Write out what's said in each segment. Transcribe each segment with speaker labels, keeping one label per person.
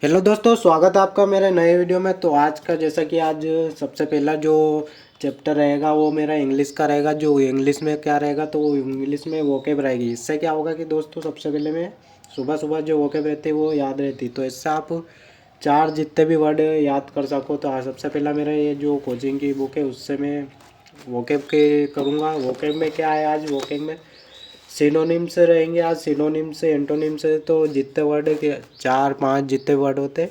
Speaker 1: Hello दोस्तों, स्वागत है आपका मेरे नए वीडियो में। तो आज का जैसा कि आज सबसे पहला जो चैप्टर रहेगा वो मेरा इंग्लिश का रहेगा। जो इंग्लिश में क्या रहेगा, तो वो इंग्लिश में वोकेब रहेगी। इससे क्या होगा कि दोस्तों सबसे पहले मैं सुबह सुबह जो वोकेब रहती है वो याद रहती, तो इससे आप चार जितने भी वर्ड याद कर सको। तो आज सबसे पहला मेरा ये जो कोचिंग की बुक है उससे मैं वोकेब के करूँगा। वोकेब में क्या है, आज वोकेब में सिनोनिम्स रहेंगे। आज सिनोनिम्स से एंटोनिम्स से तो जितने वर्ड के चार पांच जितने वर्ड होते,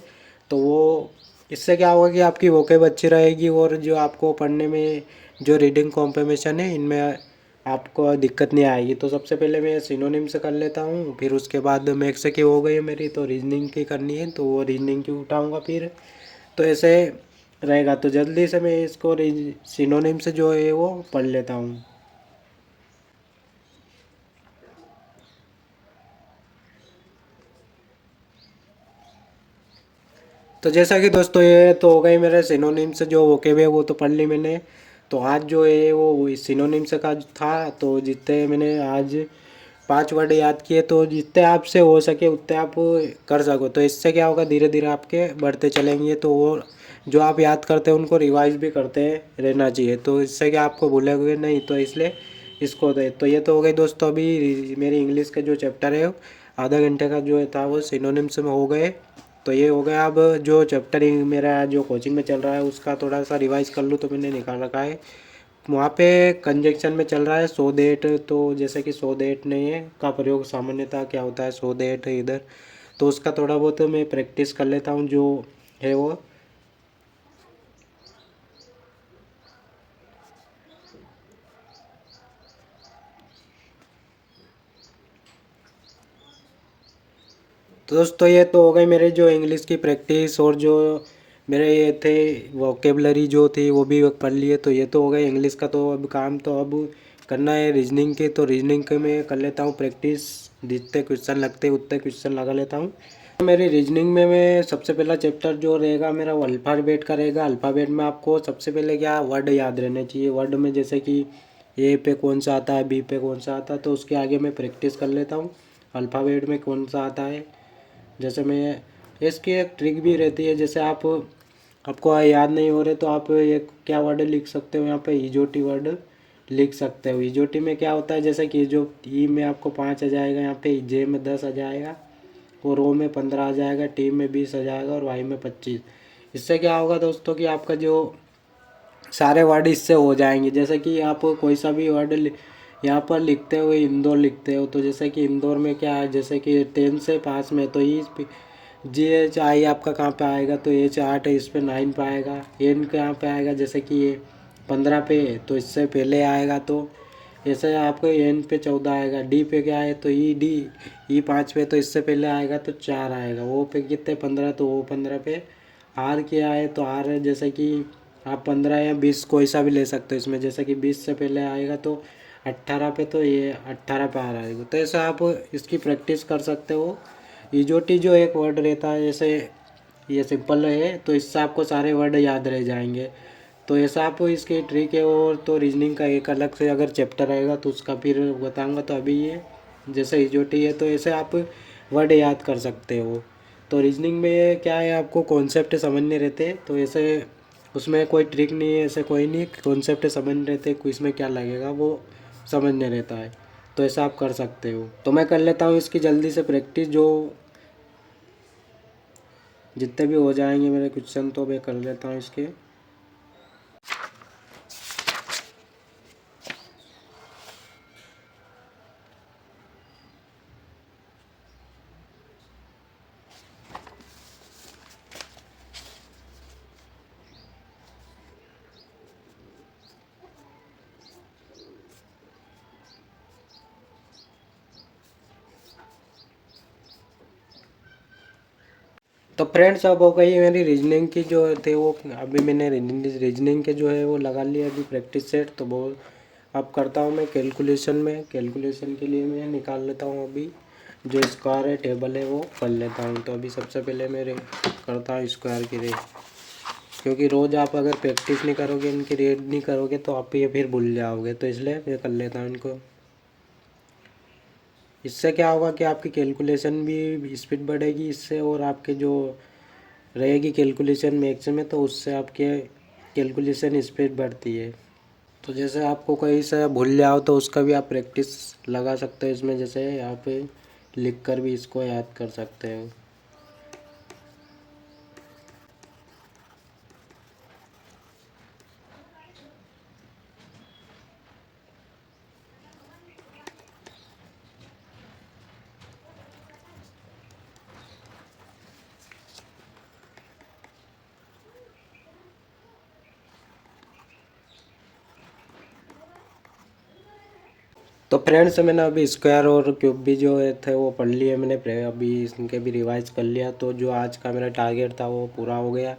Speaker 1: तो वो इससे क्या होगा कि आपकी वोकेब अच्छी रहेगी और जो आपको पढ़ने में जो रीडिंग कॉम्प्रिहेंशन है इनमें आपको दिक्कत नहीं आएगी। तो सबसे पहले मैं सिनोनिम से कर लेता हूँ, फिर उसके बाद मैथ्स की हो गई है मेरी, तो रीजनिंग की करनी है तो वो रीजनिंग की उठाऊँगा फिर। तो ऐसे रहेगा। तो जल्दी से मैं इसको सिनोनिम से जो है वो पढ़ लेता हूँ। तो जैसा कि दोस्तों ये तो हो गई मेरे सिनोनिम से जो वोकेब है वो तो पढ़ ली मैंने। तो आज जो है वो सिनोनिम से का था, तो जितने मैंने आज पांच वर्ड याद किए, तो जितने आपसे हो सके उतने आप कर सको। तो इससे क्या होगा, धीरे धीरे आपके बढ़ते चलेंगे। तो वो जो आप याद करते हैं उनको रिवाइज भी करते रहना चाहिए। तो इससे क्या आपको भूलेंगे नहीं, तो इसलिए इसको दे। तो ये तो हो गई दोस्तों अभी मेरी इंग्लिश के जो चैप्टर है आधा घंटे का जो था वो सिनोनिम्स में हो गए। तो ये हो गया। अब जो चैप्टर मेरा जो कोचिंग में चल रहा है उसका थोड़ा सा रिवाइज कर लूँ, तो मैंने निकाल रखा है वहाँ पे कंजक्शन में चल रहा है सो देट। तो जैसे कि सो देट नहीं है का प्रयोग सामान्यतः क्या होता है, सो देट इधर, तो उसका थोड़ा बहुत मैं प्रैक्टिस कर लेता हूँ जो है वो। तो दोस्तों ये तो हो गई मेरे जो इंग्लिश की प्रैक्टिस, और जो मेरे ये थे वोकेबलरी जो थी वो भी पढ़ लिए। तो ये तो हो गई इंग्लिश का। तो अब काम तो अब करना है रीजनिंग के। तो रीजनिंग के मैं कर लेता हूँ प्रैक्टिस, जितने क्वेश्चन लगते हैं उतने क्वेश्चन लगा लेता हूँ। मेरी रीजनिंग में मैं सबसे पहला चैप्टर जो रहेगा मेरा वो अल्फ़ाबेट का रहेगा। अल्फ़ाबेट में आपको सबसे पहले क्या वर्ड याद रहने चाहिए। वर्ड में जैसे कि ए पे कौन सा आता है, बी पे कौन सा आता है, तो उसके आगे मैं प्रैक्टिस कर लेता हूँ अल्फ़ाबेट में कौन सा आता है। जैसे मैं इसकी एक ट्रिक भी रहती है, जैसे आपको याद नहीं हो रहे तो आप एक क्या वर्ड लिख सकते हो, यहाँ पे ईजोटी वर्ड लिख सकते हो। ईजोटी में क्या होता है, जैसे कि जो ई में आपको 5 आ जाएगा, यहाँ पे जे में 10 आ जाएगा, और ओ में 15 आ जाएगा, टी में 20 आ जाएगा, और वाई में 25। इससे क्या होगा दोस्तों कि आपका जो सारे वर्ड इससे हो जाएंगे। जैसे कि आप कोई सा भी वर्ड यहाँ पर लिखते हुए इंदौर लिखते हो, तो जैसे कि इंदौर में क्या है, जैसे कि 10 से पास में, तो ई जी एच आई आपका कहाँ पे आएगा, तो एच 8 है, इस पे 9 पे आएगा। एन कहाँ पे आएगा, जैसे कि ये 15 पे है तो इससे पहले आएगा, तो ऐसे आपको एन पे 14 आएगा। डी पे क्या है, तो ई डी ई 5 पे, तो इससे पहले आएगा तो 4 आएगा। ओ पे कितने 15, तो वो 15 पे। आर क्या है, तो आर है जैसे कि आप 15 या 20 कोई सा भी ले सकते हो इसमें। जैसे कि 20 से पहले आएगा तो 18 पे, तो ये 18 पे आ रहेगा। तो ऐसा आप इसकी प्रैक्टिस कर सकते हो। ईजोटी जो एक वर्ड रहता है, जैसे ये सिंपल है तो इससे आपको सारे वर्ड याद रह जाएंगे। तो ऐसा आप इसकी ट्रिक है। और तो रीजनिंग का एक अलग से अगर चैप्टर रहेगा तो उसका फिर बताऊंगा। तो अभी ये जैसे ईजोटी है तो ऐसे आप वर्ड याद कर सकते हो। तो रीजनिंग में क्या है, आपको कॉन्सेप्ट समझने रहते, तो ऐसे उसमें कोई ट्रिक नहीं है, ऐसे कोई नहीं, कॉन्सेप्ट समझने रहते, क्विज में क्या लगेगा वो समझने रहता है। तो ऐसा आप कर सकते हो। तो मैं कर लेता हूँ इसकी जल्दी से प्रैक्टिस, जो जितने भी हो जाएंगे मेरे क्वेश्चन तो मैं कर लेता हूँ इसके। तो फ्रेंड्स अब हो गई मेरी रीजनिंग की जो थे वो, अभी मैंने रीजनिंग के जो है वो लगा लिया अभी प्रैक्टिस सेट। तो वो अब करता हूँ मैं कैलकुलेशन में। कैलकुलेशन के लिए मैं निकाल लेता हूँ अभी जो स्क्वायर है टेबल है वो कर लेता हूँ। तो अभी सबसे पहले मैं करता हूँ स्क्वायर की रेट, क्योंकि रोज़ आप अगर प्रैक्टिस नहीं करोगे, इनकी रेट नहीं करोगे तो आप ये फिर भूल जाओगे। तो इसलिए मैं कर लेता हूँ इनको। इससे क्या होगा कि आपकी कैलकुलेशन भी स्पीड बढ़ेगी इससे, और आपके जो रहेगी कैलकुलेशन मैथ्स में, तो उससे आपके कैलकुलेशन स्पीड बढ़ती है। तो जैसे आपको कहीं से भूल जाओ तो उसका भी आप प्रैक्टिस लगा सकते हो इसमें, जैसे आप लिख कर भी इसको याद कर सकते हो। तो फ्रेंड्स मैंने अभी स्क्वायर और क्यूब भी जो है थे वो पढ़ लिए मैंने, अभी इनके भी रिवाइज कर लिया। तो जो आज का मेरा टारगेट था वो पूरा हो गया।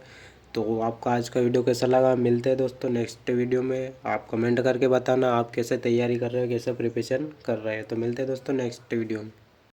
Speaker 1: तो आपको आज का वीडियो कैसा लगा, मिलते हैं दोस्तों नेक्स्ट वीडियो में। आप कमेंट करके बताना आप कैसे तैयारी कर रहे हो, कैसे प्रिपरेशन कर रहे हैं। तो मिलते हैं दोस्तों नेक्स्ट वीडियो में।